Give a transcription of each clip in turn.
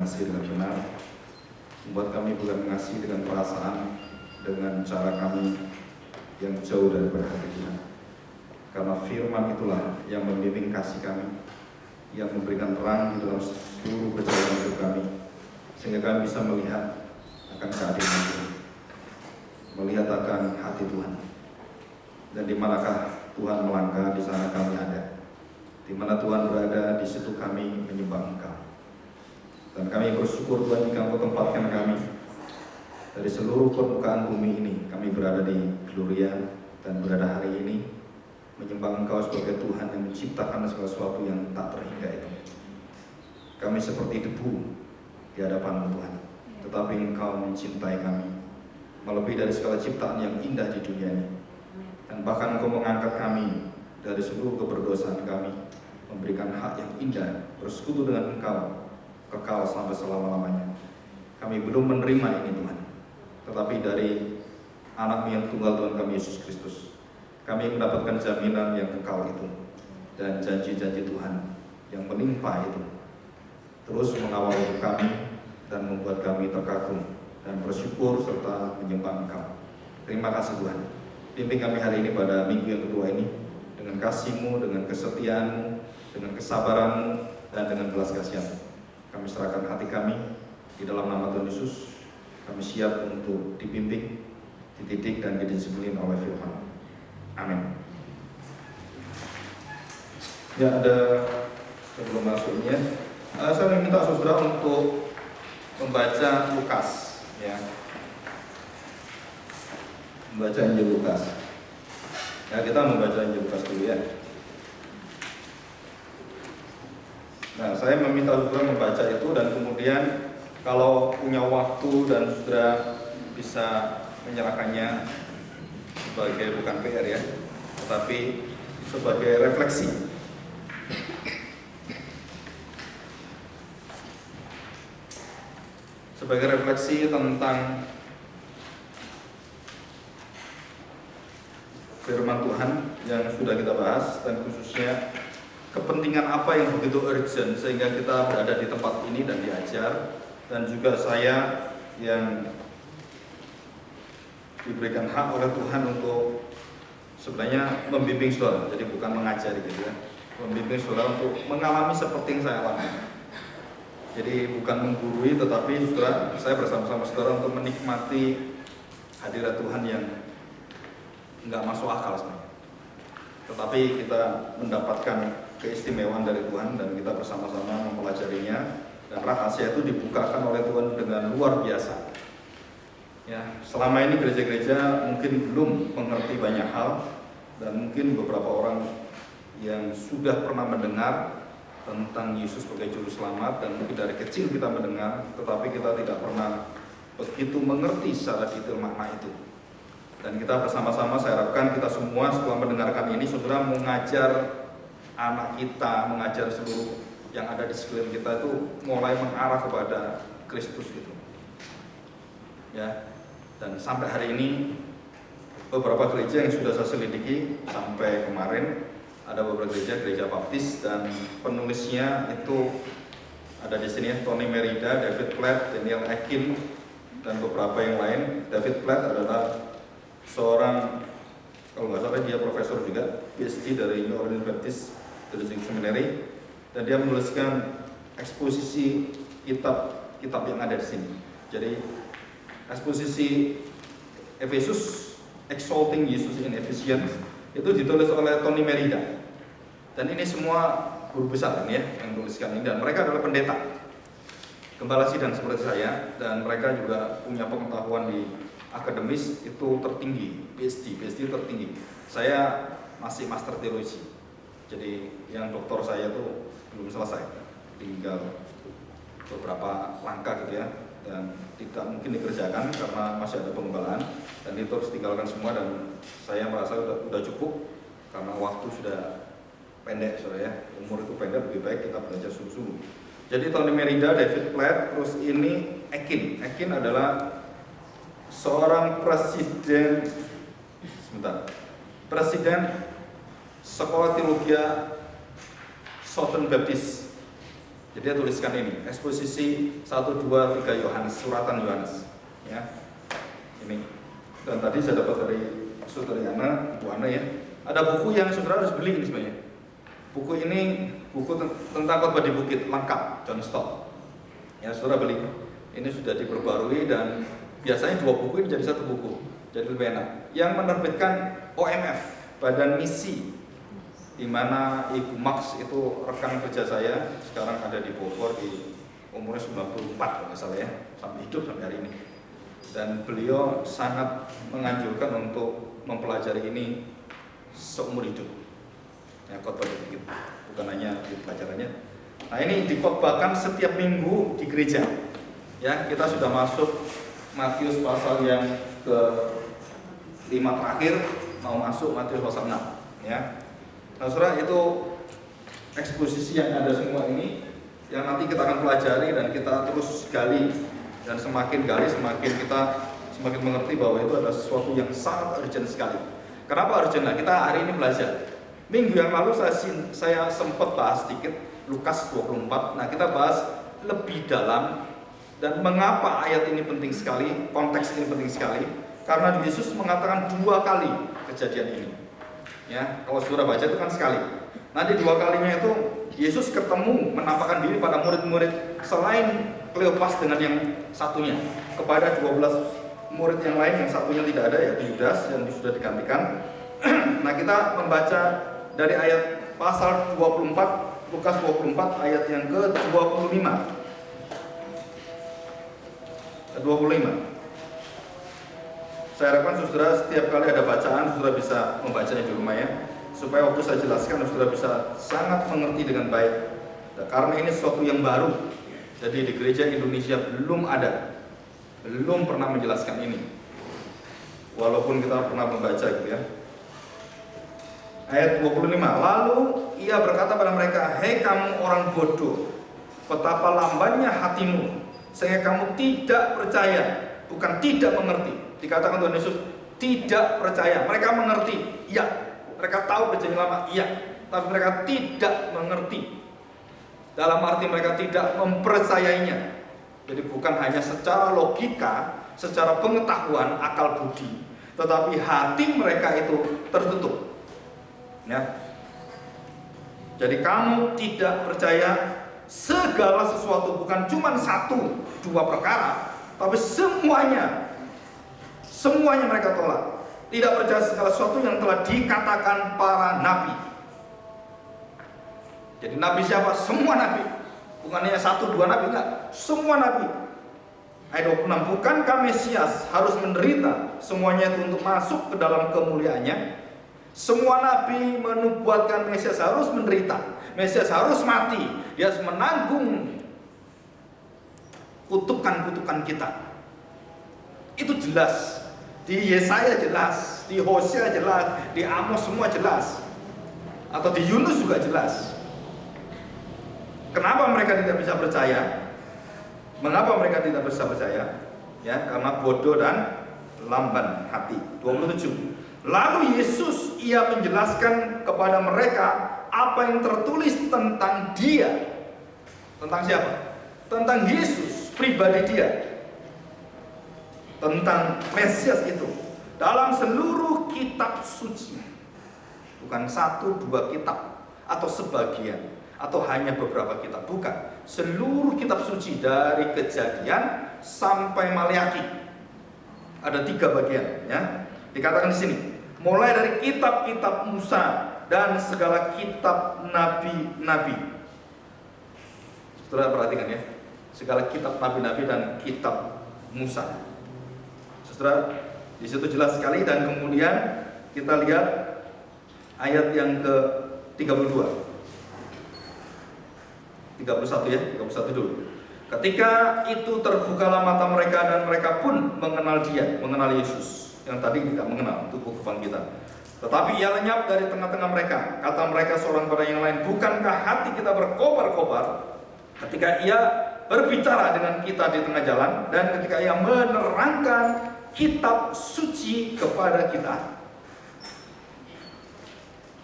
Mengasihi dengan benar, membuat kami bukan mengasihi dengan perasaan, dengan cara kami yang jauh daripada hati Tuhan. Karena firman itulah yang membimbing kasih kami, yang memberikan terang di dalam seluruh perjalanan hidup kami, sehingga kami bisa melihat akan keadilan Tuhan, melihat akan hati Tuhan, dan di manakah Tuhan melangkah, di sana kami ada. Di mana Tuhan berada, di situ kami menyembah Engkau. Dan kami bersyukur Tuhan jika Engkau tempatkan kami dari seluruh permukaan bumi ini. Kami berada di Gloria dan berada hari ini menyembah Engkau sebagai Tuhan yang menciptakan segala sesuatu yang tak terhingga itu. Kami seperti debu di hadapan Tuhan, tetapi Engkau mencintai kami melebihi dari segala ciptaan yang indah di dunia ini. Dan bahkan Engkau mengangkat kami dari seluruh keberdosaan kami, memberikan hak yang indah bersekutu dengan Engkau kekal sampai selama-lamanya. Kami belum menerima ini Tuhan, tetapi dari anak yang tunggal Tuhan kami Yesus Kristus, kami mendapatkan jaminan yang kekal itu, dan janji-janji Tuhan yang menimpa itu terus mengawal hidup kami dan membuat kami terkagum dan bersyukur serta menyembah Engkau. Terima kasih Tuhan. Pimpin kami hari ini pada minggu yang kedua ini dengan kasih-Mu, dengan kesetiaan-Mu, dengan kesabaran-Mu, dan dengan belas kasihan. Kami serahkan hati kami di dalam nama Tuhan Yesus. Kami siap untuk dibimbing, dididik, dan didisiplin oleh firman. Amin. Ya, ada sebelum masuknya, saya meminta saudara untuk membaca Lukas, ya, membaca Injil Lukas. Ya, kita membaca Injil Lukas dulu ya. Nah, saya meminta saudara membaca itu, dan kemudian kalau punya waktu dan saudara bisa menyerahkannya sebagai bukan PR ya, tetapi sebagai refleksi. Sebagai refleksi tentang firman Tuhan yang sudah kita bahas, dan khususnya kepentingan apa yang begitu urgent sehingga kita berada di tempat ini dan diajar, dan juga saya yang diberikan hak oleh Tuhan untuk sebenarnya membimbing saudara, jadi bukan mengajari gitu ya, membimbing saudara untuk mengalami seperti yang saya alami. Jadi bukan menggurui, tetapi saudara, saya bersama-sama saudara untuk menikmati hadirat Tuhan yang nggak masuk akal sebenarnya, tetapi kita mendapatkan keistimewaan dari Tuhan dan kita bersama-sama mempelajarinya, dan rahasia itu dibukakan oleh Tuhan dengan luar biasa. Ya, selama ini gereja-gereja mungkin belum mengerti banyak hal, dan mungkin beberapa orang yang sudah pernah mendengar tentang Yesus sebagai juru selamat, dan mungkin dari kecil kita mendengar, tetapi kita tidak pernah begitu mengerti secara detail makna itu. Dan kita bersama-sama, saya harapkan kita semua setelah mendengarkan ini, saudara mengajar anak kita, mengajar seluruh yang ada di sekeliling kita itu mulai mengarah kepada Kristus gitu. Ya, dan sampai hari ini beberapa gereja yang sudah saya selidiki sampai kemarin, ada beberapa gereja Baptis, dan penulisnya itu ada di sini Tony Merida, David Platt, Daniel Akin, dan beberapa yang lain. David Platt adalah seorang, kalau nggak salah dia profesor juga, PhD dari New Orleans Baptist Seminary, dan dia menuliskan eksposisi kitab yang ada di sini. Jadi eksposisi Efesus, Exalting Jesus in Ephesians, itu ditulis oleh Tony Merida, dan ini semua guru besar ya yang menuliskan ini, dan mereka adalah pendeta gembala sidang seperti saya, dan mereka juga punya pengetahuan di akademis itu tertinggi, PhD tertinggi. Saya masih master teologi, jadi yang doktor saya tuh belum selesai, tinggal beberapa langkah gitu ya, dan tidak mungkin dikerjakan karena masih ada pengembalaan, dan itu harus tinggalkan semua, dan saya merasa udah cukup karena waktu sudah pendek saudara ya, umur itu pendek, lebih baik kita belajar sungguh-sungguh. Jadi Tony Merida, David Platt, terus ini Akin adalah seorang presiden Sekolah Teologi Southern Baptist Jadi dia tuliskan ini, eksposisi 1, 2, 3 Yohanes, suratan Yohanes. Ya, ini. Dan tadi saya dapat dari Saudari Ana, Ibu Ana ya. Ada buku yang saudara harus beli ini sebenarnya. Buku ini buku tentang khotbah di bukit lengkap, John Stott. Ya, saudara beli. Ini sudah diperbarui dan biasanya 2 buku ini jadi 1 buku. Jadi lebih enak. Yang menerbitkan OMF, Badan Misi, di mana Ibu Max itu rekan kerja saya, sekarang ada di Bogor, di umurnya 94 kalau nggak salah ya, sampai hidup sampai hari ini. Dan beliau sangat menganjurkan untuk mempelajari ini seumur hidup. Ya, khotbah dikit, bukan hanya di pelajarannya. Nah, ini dikhotbahkan setiap minggu di gereja. Ya, kita sudah masuk Matius pasal yang ke-5 terakhir, mau masuk Matius pasal 6. Ya. Nah, saudara, itu eksposisi yang ada semua ini yang nanti kita akan pelajari dan kita terus gali, dan semakin gali semakin mengerti bahwa itu adalah sesuatu yang sangat urgent sekali. Kenapa urgent? Nah, kita hari ini belajar. Minggu yang lalu saya sempat bahas sedikit Lukas 24. Nah, kita bahas lebih dalam dan mengapa ayat ini penting sekali, konteks ini penting sekali, karena Yesus mengatakan 2 kali kejadian ini. Ya, kalau saudara baca itu kan sekali. Nanti 2 kalinya itu Yesus ketemu menampakkan diri pada murid-murid selain Kleopas dengan yang satunya, kepada 12 murid yang lain yang satunya tidak ada, yaitu Yudas yang sudah digantikan. Nah, kita membaca dari ayat pasal 24, Lukas 24 ayat yang ke-25. 25. Saya harapkan saudara setiap kali ada bacaan, saudara bisa membacanya di rumah ya, supaya waktu saya jelaskan saudara bisa sangat mengerti dengan baik. Karena ini sesuatu yang baru. Jadi di gereja Indonesia belum ada, belum pernah menjelaskan ini. Walaupun kita pernah membaca gitu ya. Ayat 25. Lalu ia berkata pada mereka, "Hei kamu orang bodoh, betapa lambannya hatimu, sehingga kamu tidak percaya," bukan tidak mengerti. Dikatakan Tuhan Yesus tidak percaya. Mereka mengerti, iya. Mereka tahu perjanjian lama, iya. Tapi mereka tidak mengerti. Dalam arti mereka tidak mempercayainya. Jadi bukan hanya secara logika, secara pengetahuan, akal budi, tetapi hati mereka itu tertutup. Ya. Jadi kamu tidak percaya segala sesuatu, bukan cuma 1, 2 perkara, tapi semuanya mereka tolak. Tidak percaya segala sesuatu yang telah dikatakan para nabi. Jadi nabi siapa? Semua nabi. Bukan hanya 1, 2 nabi, enggak. Semua nabi. Ayat 26. Bukankah Mesias harus menderita semuanya itu untuk masuk ke dalam kemuliaannya? Semua nabi menubuatkan Mesias harus menderita. Mesias harus mati. Dia harus menanggung kutukan-kutukan kita. Itu jelas. Di Yesaya jelas, di Hosea jelas, di Amos semua jelas, atau di Yunus juga jelas. Kenapa mereka tidak bisa percaya? Mengapa mereka tidak bisa percaya? Ya, karena bodoh dan lamban hati. 27. Lalu Yesus ia menjelaskan kepada mereka apa yang tertulis tentang Dia. Tentang siapa? Tentang Yesus, pribadi Dia. Tentang Mesias itu dalam seluruh kitab suci. Bukan 1, 2 kitab atau sebagian atau hanya beberapa kitab, bukan. Seluruh kitab suci dari Kejadian sampai Maleakhi. Ada 3 bagian ya. Dikatakan di sini, mulai dari kitab-kitab Musa dan segala kitab nabi-nabi. Saudara perhatikan ya. Segala kitab nabi-nabi dan kitab Musa. Saudara, di situ jelas sekali. Dan kemudian kita lihat ayat yang ke-32. 31 ya, 31 dulu. Ketika itu terbukalah mata mereka dan mereka pun mengenal Dia, mengenal Yesus. Yang tadi tidak mengenal, itu kebangkitan. Tetapi ia lenyap dari tengah-tengah mereka. Kata mereka seorang pada yang lain, bukankah hati kita berkobar-kobar ketika ia berbicara dengan kita di tengah jalan, dan ketika ia menerangkan kitab suci kepada kita.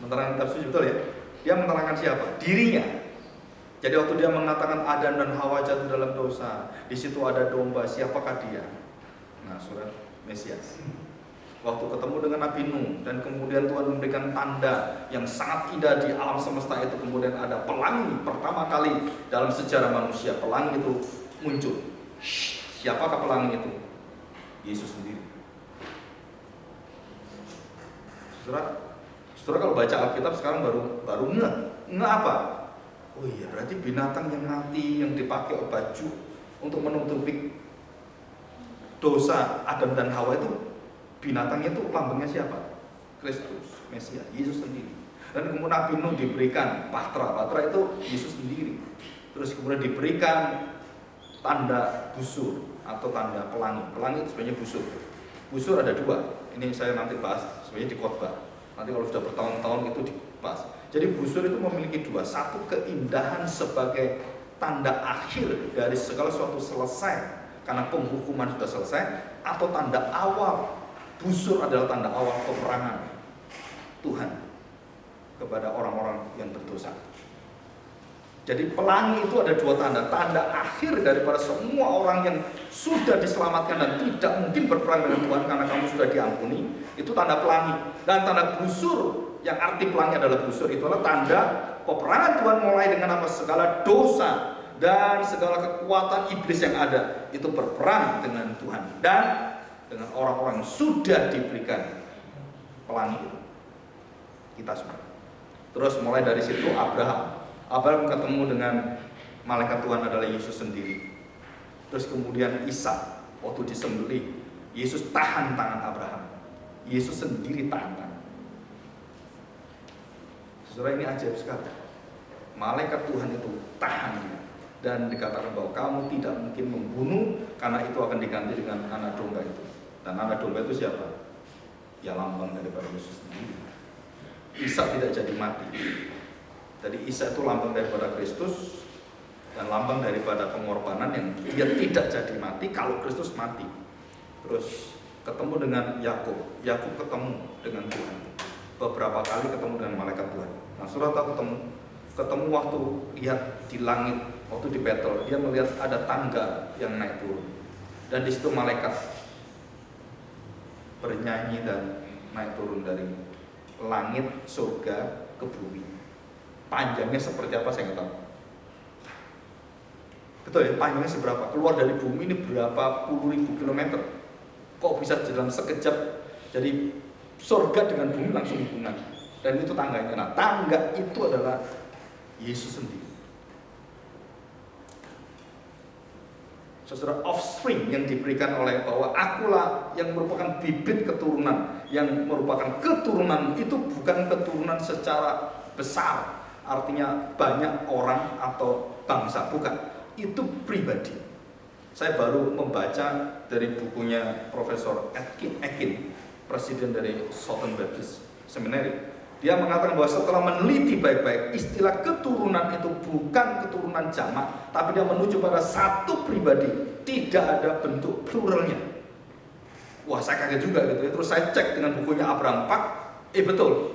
Menerangkan kitab suci, betul ya? Dia menerangkan siapa? Dirinya. Jadi waktu dia mengatakan Adam dan Hawa jatuh dalam dosa, di situ ada domba, siapakah dia? Nah, saudara, Mesias. Waktu ketemu dengan Nabi Nuh dan kemudian Tuhan memberikan tanda yang sangat indah di alam semesta itu, kemudian ada pelangi pertama kali dalam sejarah manusia, pelangi itu muncul. Siapakah pelangi itu? Yesus sendiri. Saudara kalau baca Alkitab sekarang baru ngeh apa? Oh iya, berarti binatang yang mati yang dipakai baju untuk menutupi dosa Adam dan Hawa itu, binatangnya itu lambangnya siapa? Kristus, Mesias, Yesus sendiri. Dan kemudian Nabi Nuh diberikan Batra itu Yesus sendiri. Terus kemudian diberikan tanda busur atau tanda pelangi. Pelangi itu sebenarnya busur. Busur ada dua. Ini saya nanti bahas sebenarnya di khotbah. Nanti kalau sudah bertahun-tahun itu dibahas. Jadi busur itu memiliki dua. Satu, keindahan sebagai tanda akhir dari segala sesuatu selesai karena penghukuman sudah selesai, atau tanda awal. Busur adalah tanda awal peperangan Tuhan kepada orang-orang yang berdosa. Jadi pelangi itu ada dua tanda. Tanda akhir daripada semua orang yang sudah diselamatkan dan tidak mungkin berperang dengan Tuhan karena kamu sudah diampuni, itu tanda pelangi. Dan tanda busur, yang arti pelangi adalah busur, itu adalah tanda peperangan Tuhan mulai dengan apa? Segala dosa dan segala kekuatan iblis yang ada itu berperang dengan Tuhan dan dengan orang-orang yang sudah diberikan pelangi itu, kita semua. Terus mulai dari situ Abraham ketemu dengan malaikat Tuhan adalah Yesus sendiri. Terus kemudian Ishak waktu disembelih, Yesus tahan tangan Abraham. Yesus sendiri tahan tangan. Saudara, ini ajaib sekali. Malaikat Tuhan itu tahan dan dikatakan bahwa kamu tidak mungkin membunuh karena itu akan diganti dengan anak domba itu. Dan anak domba itu siapa? Ya lambang daripada Yesus sendiri. Ishak tidak jadi mati. Jadi Ishak itu lambang daripada Kristus dan lambang daripada pengorbanan yang dia tidak jadi mati kalau Kristus mati. Terus ketemu dengan Yakub ketemu dengan Tuhan. Beberapa kali ketemu dengan malaikat Tuhan. Nah, saudara ketemu waktu lihat di langit, waktu di Betel, dia melihat ada tangga yang naik turun. Dan di situ malaikat bernyanyi dan naik turun dari langit surga ke bumi. Panjangnya seperti apa saya nggak tahu. Betul ya, panjangnya seberapa? Keluar dari bumi ini berapa puluh ribu kilometer. Kok bisa dalam sekejap jadi surga dengan bumi langsung hubungan. Dan itu tangganya. Nah, tangga itu adalah Yesus sendiri. Saudara, offspring yang diberikan oleh bahwa akulah yang merupakan bibit keturunan, yang merupakan keturunan itu bukan keturunan secara besar, artinya banyak orang atau bangsa, bukan. Itu pribadi. Saya baru membaca dari bukunya Profesor Atkin, presiden dari Southern Baptist Seminary. Dia mengatakan bahwa setelah meneliti baik-baik, istilah keturunan itu bukan keturunan jamak, tapi dia menuju pada satu pribadi, tidak ada bentuk pluralnya. Wah, saya kaget juga gitu ya. Terus saya cek dengan bukunya Abraham Pak, betul.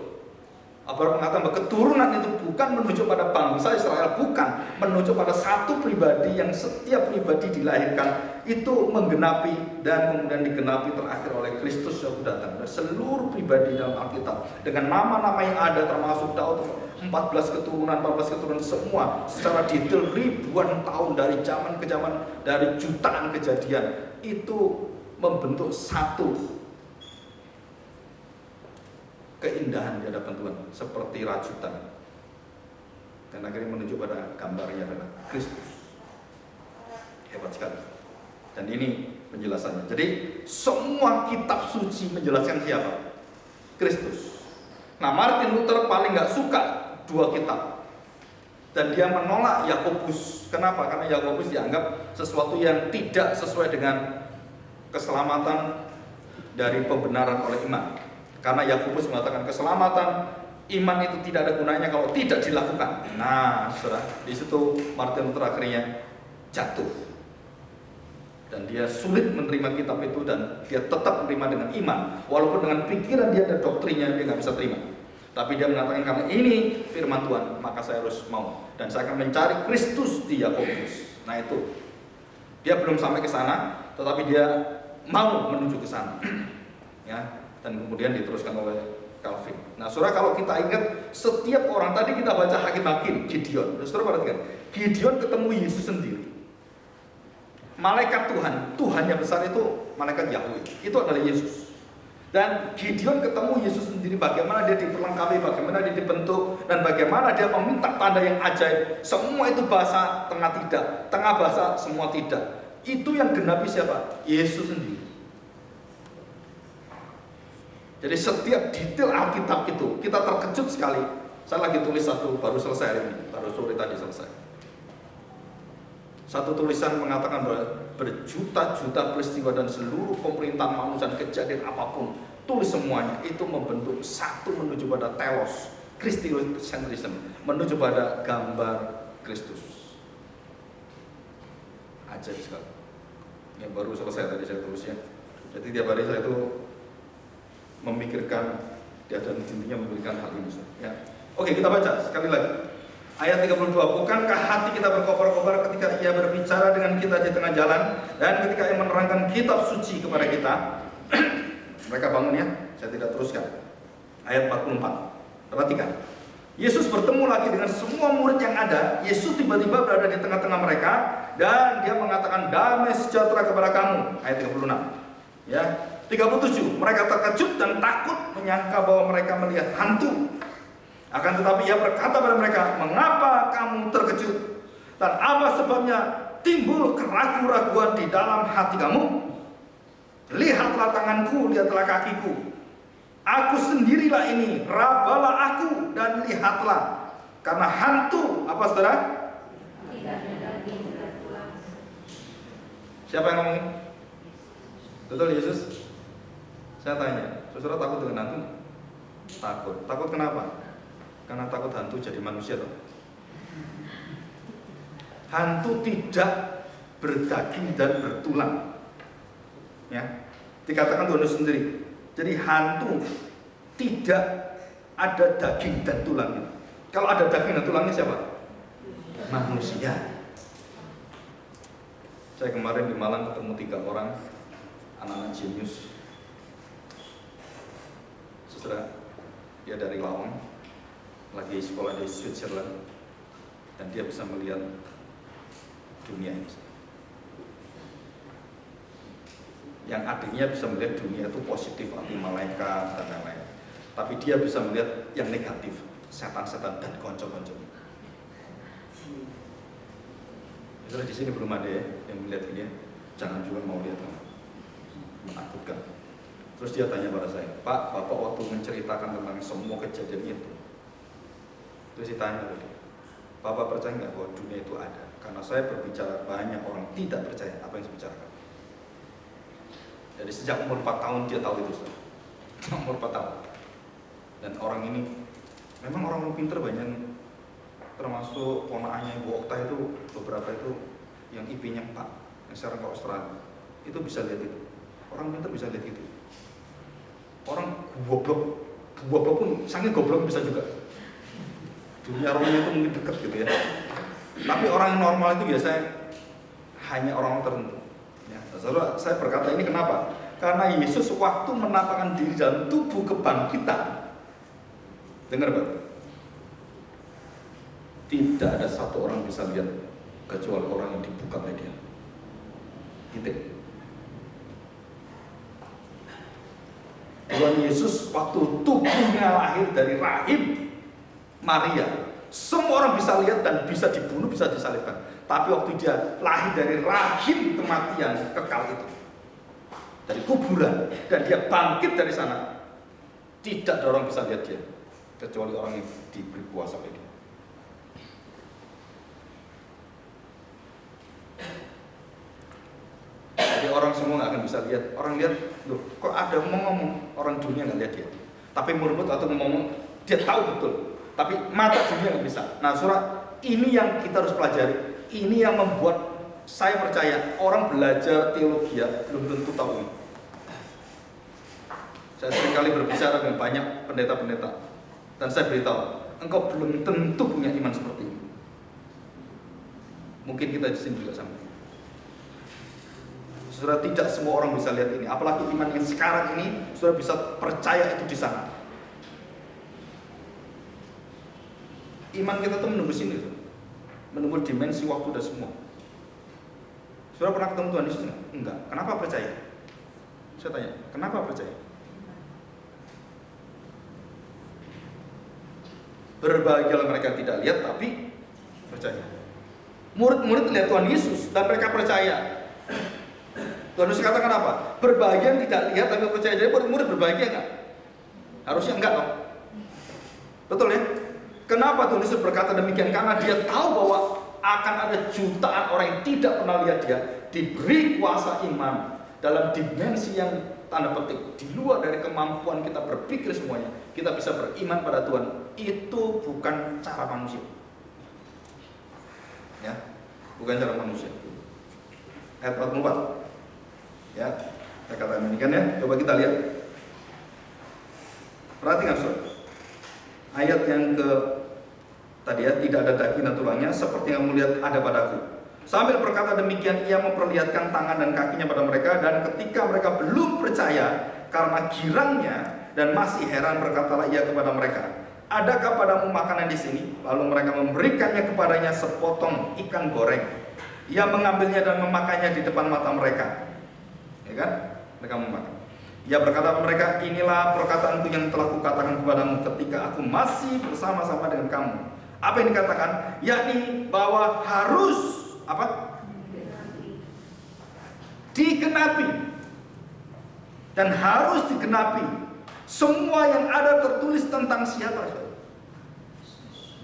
Abraham mengatakan bahwa keturunan itu bukan menuju pada bangsa Israel, bukan, menuju pada satu pribadi yang setiap pribadi dilahirkan itu menggenapi dan kemudian digenapi terakhir oleh Kristus yang datang. Dan seluruh pribadi dalam Alkitab dengan nama-nama yang ada termasuk Daud, 14 keturunan semua secara detail ribuan tahun dari zaman ke zaman, dari jutaan kejadian itu membentuk satu keindahan di hadapan Tuhan seperti rajutan, dan akhirnya menuju pada gambarnya adalah Kristus. Hebat sekali. Dan ini penjelasannya. Jadi semua kitab suci menjelaskan siapa? Kristus. Nah, Martin Luther paling nggak suka dua kitab dan dia menolak Yakobus. Kenapa? Karena Yakobus dianggap sesuatu yang tidak sesuai dengan keselamatan dari pembenaran oleh iman. Karena Yakobus mengatakan keselamatan iman itu tidak ada gunanya kalau tidak dilakukan. Nah, saudara, di situ Martin Luther akhirnya jatuh. Dan dia sulit menerima kitab itu dan dia tetap menerima dengan iman. Walaupun dengan pikiran dia dan doktrinnya dia nggak bisa terima. Tapi dia mengatakan karena ini firman Tuhan, maka saya harus mau. Dan saya akan mencari Kristus di Yakobus. Nah itu, dia belum sampai ke sana, tetapi dia mau menuju ke sana. Ya, dan kemudian diteruskan oleh Calvin. Nah, saudara, kalau kita ingat setiap orang tadi kita baca Hakim-Hakim, Gideon. Saudara perhatikan, Gideon ketemu Yesus sendiri. Malaikat Tuhan, Tuhan yang besar itu malaikat Yahweh. Itu adalah Yesus. Dan Gideon ketemu Yesus sendiri, bagaimana dia diperlengkapi, bagaimana dia dibentuk, dan bagaimana dia meminta tanda yang ajaib. Semua itu bahasa tengah tidak, tengah bahasa semua tidak. Itu yang genapi siapa? Yesus sendiri. Jadi setiap detail Alkitab itu kita terkejut sekali. Saya lagi tulis satu, baru selesai hari ini, baru sore tadi selesai. Satu tulisan mengatakan bahwa berjuta-juta peristiwa dan seluruh pemerintahan manusia dan kejadian apapun, tulis semuanya itu membentuk satu menuju pada telos, Christocentrism, menuju pada gambar Kristus. Ajaib sekali. Yang baru selesai tadi saya tulisnya. Jadi tiap hari saya itu memikirkan dia dan intinya memikirkan hal ini. Ya. Oke, kita baca sekali lagi. Ayat 32, bukankah hati kita berkobar-kobar ketika ia berbicara dengan kita di tengah jalan dan ketika ia menerangkan kitab suci kepada kita? Mereka bangun ya, saya tidak teruskan. Ayat 44, perhatikan. Yesus bertemu lagi dengan semua murid yang ada. Yesus tiba-tiba berada di tengah-tengah mereka dan dia mengatakan damai sejahtera kepada kamu. Ayat 36. Ya, 37, mereka terkejut dan takut menyangka bahwa mereka melihat hantu. Akan tetapi ia berkata pada mereka, mengapa kamu terkejut? Dan apa sebabnya timbul keraguan-raguan di dalam hati kamu? Lihatlah tanganku, lihatlah kakiku. Aku sendirilah ini, rabalah aku dan lihatlah. Karena hantu, apa saudara? Siapa yang ngomongin? Betul Yesus? Saya tanya, saudara takut dengan hantu? Takut. Takut kenapa? Karena takut hantu jadi manusia loh. Hantu tidak berdaging dan bertulang. Ya, dikatakan Tuhan sendiri. Jadi hantu tidak ada daging dan tulangnya. Kalau ada daging dan tulangnya siapa? Manusia. Saya kemarin di Malang ketemu 3 orang anak-anak jenius. Saudara, dia dari Lawang, lagi sekolah di Switzerland, dan dia bisa melihat dunia ini. Yang adiknya bisa melihat dunia itu positif, arti malaikat dan lain-lain. Tapi dia bisa melihat yang negatif, setan-setan dan konco-konco. Misalnya di sini belum ada ya yang melihat ini, jangan juga mau lihat, menakutkan. Terus dia tanya pada saya, Pak, Bapak waktu menceritakan tentang semua kejadian itu, terus ditanya tadi, Bapak percaya nggak bahwa dunia itu ada? Karena saya berbicara, banyak orang tidak percaya apa yang saya bicarakan. Jadi sejak umur 4 tahun dia tahu itu, umur 4 tahun. Dan orang ini, memang orang pinter banyak, termasuk ponakannya Ibu Okta itu, beberapa itu yang IP-nya 4, yang sekarang ke Australia, itu bisa lihat itu. Orang pinter bisa lihat itu. Orang goblok pun, sangat goblok bisa juga. Dunia rohnya itu mungkin dekat gitu ya. Tapi orang yang normal itu biasanya hanya orang tertentu. Ya, saudara, saya berkata ini kenapa? Karena Yesus waktu menampakkan diri dalam tubuh kebangkitan, dengar Bapak, tidak ada satu orang bisa lihat kecuali orang yang dibuka oleh dia. Titik. Tuhan Yesus waktu tubuhnya lahir dari rahim Maria, semua orang bisa lihat dan bisa dibunuh, bisa disalibkan. Tapi waktu dia lahir dari rahim kematian kekal itu, dari kuburan, dan dia bangkit dari sana, tidak ada orang bisa lihat dia kecuali orang yang diberi kuasa oleh dia. Jadi orang semua nggak akan bisa lihat. Orang lihat, loh, kok ada ngomong orang dunia nggak lihat dia. Tapi mulut atau ngomong, dia tahu betul. Tapi mata dunia nggak bisa. Nah, surat ini yang kita harus pelajari. Ini yang membuat saya percaya orang belajar teologi belum tentu tahu ini. Saya seringkali berbicara dengan banyak pendeta-pendeta. Dan saya beritahu, engkau belum tentu punya iman seperti ini. Mungkin kita di sini juga sama. Saudara, tidak semua orang bisa lihat ini. Apalagi iman yang sekarang ini, saudara bisa percaya itu di sana. Iman kita tuh menunggu sini, menunggu dimensi waktu dan semua. Saudara pernah ketemu Tuhan Yesus? Enggak. Kenapa percaya? Saya tanya, kenapa percaya? Berbahagialah mereka tidak lihat tapi percaya. Murid-murid lihat Tuhan Yesus dan mereka percaya. Tuhan Yesus katakan apa? Berbahagia tidak lihat tapi percaya. Jadi murid-murid berbahagia enggak? Harusnya enggak dong. Betul ya? Kenapa Tuhan Yesus berkata demikian? Karena dia tahu bahwa akan ada jutaan orang yang tidak pernah lihat dia, diberi kuasa iman dalam dimensi yang tanda petik di luar dari kemampuan kita berpikir semuanya. Kita bisa beriman pada Tuhan. Itu bukan cara manusia. Ya, bukan cara manusia. Ayat 44. Ya, saya katakan demikian ya. Coba kita lihat. Perhatikan saudara. Ayat yang ke tadi ya, tidak ada daging dan tulangnya seperti yang kamu lihat ada padaku. Sambil berkata demikian, ia memperlihatkan tangan dan kakinya pada mereka, dan ketika mereka belum percaya karena girangnya dan masih heran, berkatalah ia kepada mereka, adakah padamu makanan di sini? Lalu mereka memberikannya kepadanya sepotong ikan goreng. Ia mengambilnya dan memakannya di depan mata mereka. Ya kan? Mereka memakan. Ia berkata kepada mereka, inilah perkataanku yang telah kukatakan kepadamu ketika aku masih bersama-sama dengan kamu. Apa yang dikatakan? Yakni bahwa harus apa? Digenapi. Dan harus digenapi semua yang ada tertulis tentang siapa?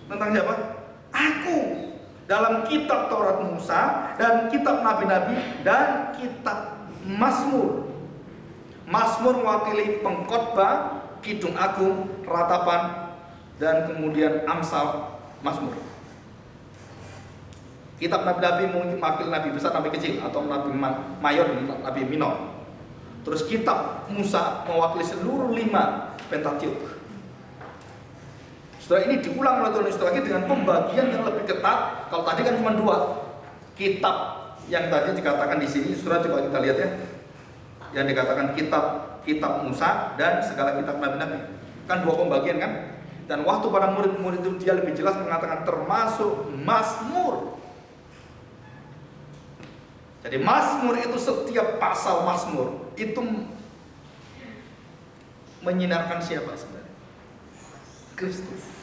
Tentang siapa? Aku. Dalam kitab Taurat Musa dan kitab Nabi-Nabi dan kitab Mazmur. Mazmur mewakili pengkhotbah, kidung agung, ratapan, dan kemudian Amsal, Mazmur. Kitab Nabi-Nabi mewakili Nabi besar, Nabi kecil, atau Nabi mayor, Nabi minor. Terus kitab Musa mewakili seluruh 5 Pentateuch. Setelah ini diulang oleh Tuhan Yesus lagi dengan pembagian yang lebih ketat. Kalau tadi kan cuma 2 kitab yang tadi dikatakan di sini. Saudara coba kita lihat ya. Yang dikatakan kitab Musa dan segala kitab Nabi-Nabi. Kan 2 pembagian kan? Dan waktu para murid-murid itu dia lebih jelas mengatakan termasuk Mazmur. Jadi Mazmur itu, setiap pasal Mazmur itu menyinarkan siapa sebenarnya? Kristus.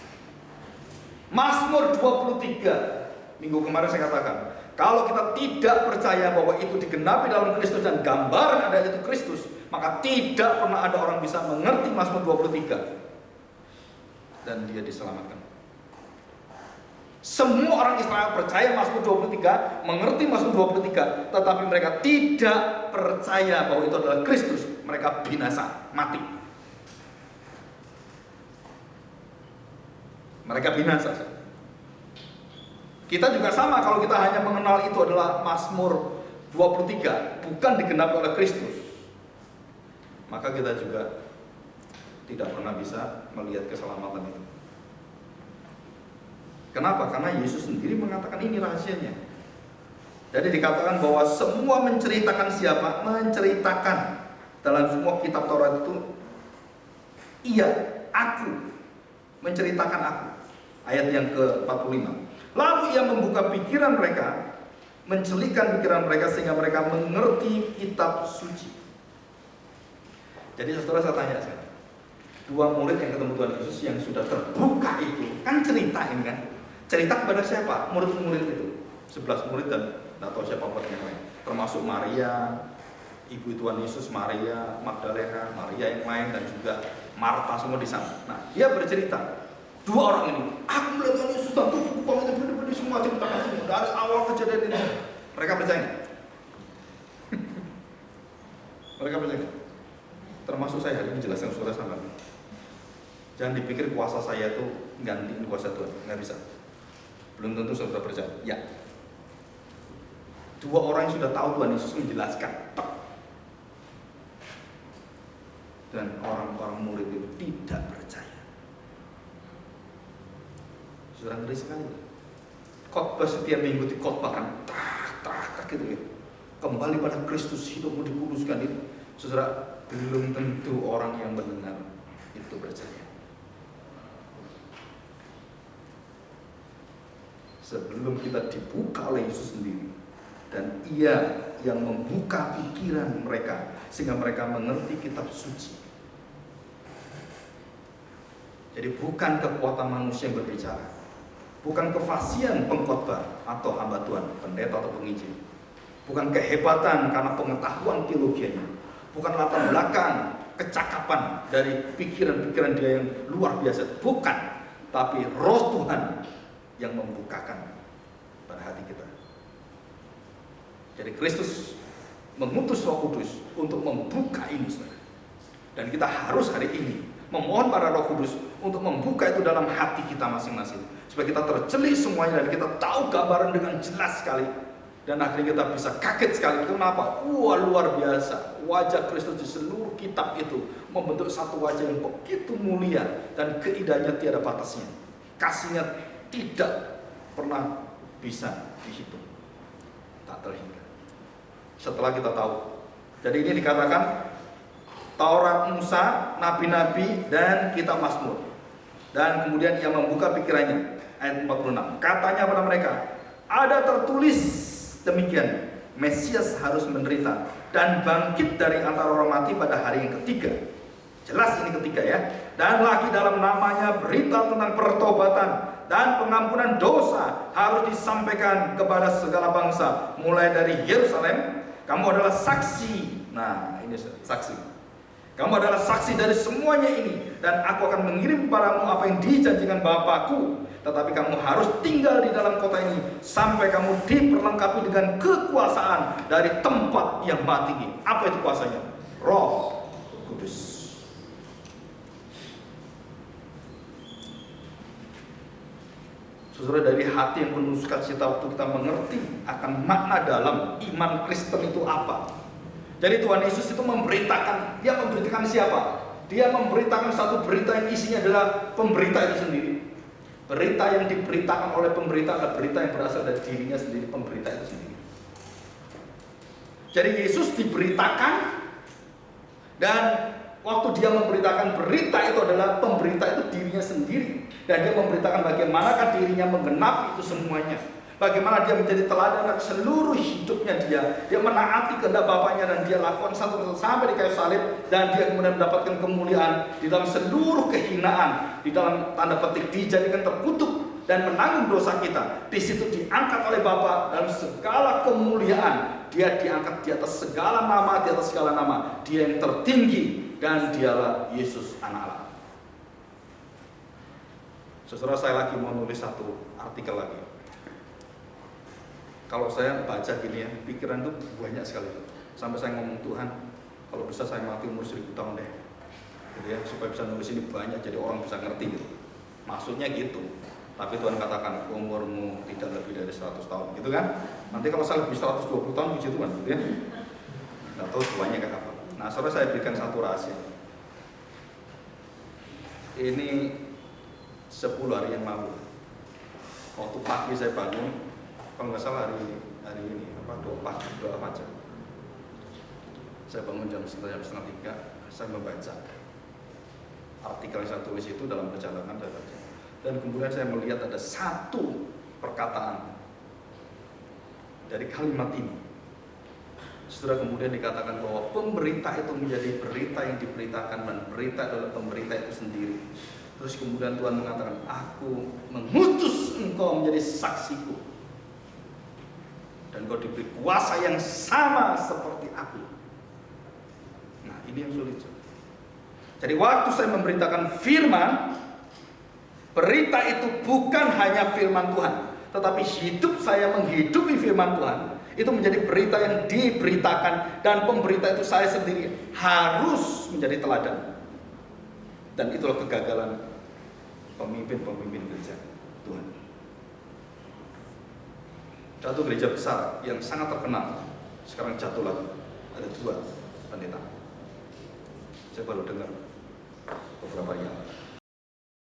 Mazmur 23 minggu kemarin saya katakan, kalau kita tidak percaya bahwa itu digenapi dalam Kristus dan gambaran ada itu Kristus, maka tidak pernah ada orang bisa mengerti Mazmur 23 dan dia diselamatkan. Semua orang Israel percaya Mazmur 23, mengerti Mazmur 23, tetapi mereka tidak percaya bahwa itu adalah Kristus. Mereka binasa, mati. Mereka binasa. Kita juga sama, kalau kita hanya mengenal itu adalah Mazmur 23, bukan digenapi oleh Kristus, maka kita juga tidak pernah bisa melihat keselamatan itu. Kenapa? Karena Yesus sendiri mengatakan ini rahasianya. Jadi dikatakan bahwa semua menceritakan siapa? Menceritakan dalam semua kitab Taurat itu, iya, aku menceritakan aku. Ayat yang ke-45. Lalu ia membuka pikiran mereka, mencelikan pikiran mereka sehingga mereka mengerti kitab suci. Jadi saudara, saya tanya sekarang, 2 murid yang ketemu Tuhan Yesus yang sudah terbuka itu, kan cerita ini kan? Cerita kepada siapa? Murid-murid itu. 11 murid dan tidak tahu siapa yang lain. Termasuk Maria, ibu Tuhan Yesus, Maria Magdalena, Maria yang lain, dan juga Marta, semua di sana. Nah, dia bercerita. 2 orang ini, aku melihat Tuhan Yesus dan tubuh itu benar-benar semua ceritakan semua dari awal kejadian ini. Mereka percaya? Mereka percaya? Termasuk saya hari ini menjelaskan saudara sama. Jangan dipikir kuasa saya itu gantiin kuasa Tuhan, nggak bisa. Belum tentu saudara percaya. Ya. 2 orang yang sudah tahu Tuhan Yesus menjelaskan. Dan orang-orang murid itu tidak percaya. Saudara, ngeri sekali. Khotbah setiap minggu dikhotbahkan, tak gitu ya. Kembali pada Kristus, hidupmu dikuduskan itu. Saudara, belum tentu orang yang mendengar itu percaya. Sebelum kita dibuka oleh Yesus sendiri, dan Ia yang membuka pikiran mereka sehingga mereka mengerti kitab suci. Jadi bukan kekuatan manusia yang berbicara, bukan kefasihan pengkhotbah atau hamba Tuhan, pendeta atau penginjil, bukan kehebatan karena pengetahuan teologianya, bukan latar belakang kecakapan dari pikiran-pikiran dia yang luar biasa, bukan, tapi Roh Tuhan yang membukakan pada hati kita. Jadi Kristus mengutus Roh Kudus untuk membuka ini, saudara. Dan kita harus hari ini memohon pada Roh Kudus untuk membuka itu dalam hati kita masing-masing, supaya kita tercelik semuanya dan kita tahu gambaran dengan jelas sekali. Dan akhirnya kita bisa kaget sekali. Kenapa? Wah, luar biasa. Wajah Kristus di seluruh kitab itu membentuk satu wajah yang begitu mulia dan keindahannya tiada batasnya. Kasihnya tidak pernah bisa dihitung, tak terhingga. Setelah kita tahu, jadi ini dikatakan Taurat Musa, Nabi-Nabi, dan Kitab Mazmur. Dan kemudian Ia membuka pikirannya. Ayat 46. Katanya pada mereka, ada tertulis demikian, Mesias harus menderita dan bangkit dari antara orang mati pada hari yang ketiga. Jelas ini ketiga ya. Dan lagi dalam namanya berita tentang pertobatan dan pengampunan dosa harus disampaikan kepada segala bangsa, mulai dari Yerusalem. Kamu adalah saksi. Nah, ini saksi. Kamu adalah saksi dari semuanya ini, dan aku akan mengirim padamu apa yang dijanjikan Bapakku. Tetapi kamu harus tinggal di dalam kota ini sampai kamu diperlengkapi dengan kekuasaan dari tempat yang maha tinggi. Apa itu kuasanya? Roh Kudus. Saudara, dari hati yang penuh sukacita waktu kita mengerti akan makna dalam iman Kristen itu apa. Jadi Tuhan Yesus itu memberitakan, Dia memberitakan siapa? Dia memberitakan satu berita yang isinya adalah pemberita itu sendiri. Berita yang diberitakan oleh pemberita adalah berita yang berasal dari dirinya sendiri, pemberita itu sendiri. Jadi Yesus diberitakan, dan waktu Dia memberitakan berita itu adalah pemberita itu dirinya sendiri. Dan Dia memberitakan bagaimanakah dirinya menggenapi itu semuanya. Bagaimana Dia menjadi teladan seluruh hidupnya dia menaati kehendak Bapaknya, dan Dia lakukan satu sampai di kayu salib, dan Dia kemudian mendapatkan kemuliaan di dalam seluruh kehinaan, di dalam tanda petik dijadikan terkutuk dan menanggung dosa kita. Di situ diangkat oleh Bapa dalam segala kemuliaan. Dia diangkat di atas segala nama, di atas segala nama. Dia yang tertinggi, dan Dialah Yesus Anak Allah. Saudara, saya lagi mau nulis satu artikel lagi. Kalau saya baca gini ya, pikiran itu banyak sekali. Sampai saya ngomong, Tuhan, kalau bisa saya mati umur 1000 tahun deh, gitu ya, supaya bisa nulis ini banyak, jadi orang bisa ngerti gitu. Maksudnya gitu. Tapi Tuhan katakan, umurmu tidak lebih dari 100 tahun, gitu kan? Nanti kalau saya lebih 120 tahun, puji Tuhan, gitu ya. Nggak tahu tuanya kayak apa. Nah, saudara, saya berikan satu rahasia. Ini 10 hari yang lalu, waktu pagi saya bangun, kalau nggak salah hari ini doa fajar. Saya bangun jam 2:30, saya membaca artikel yang saya tulis itu dalam perjalanan saya baca. Dan kemudian saya melihat ada satu perkataan dari kalimat ini. Setelah kemudian dikatakan bahwa pemberita itu menjadi berita yang diberitakan, dan berita adalah pemberita itu sendiri. Terus kemudian Tuhan mengatakan, aku mengutus engkau menjadi saksiku, dan kau diberi kuasa yang sama seperti aku. Nah, ini yang sulit. Jadi waktu saya memberitakan firman, berita itu bukan hanya firman Tuhan, tetapi hidup saya menghidupi firman Tuhan. Itu menjadi berita yang diberitakan, dan pemberita itu saya sendiri harus menjadi teladan. Dan itulah kegagalan pemimpin-pemimpin gereja Tuhan. Satu gereja besar yang sangat terkenal sekarang jatuh lagi. Ada 2 pendeta. Saya baru dengar beberapa hari yang lalu.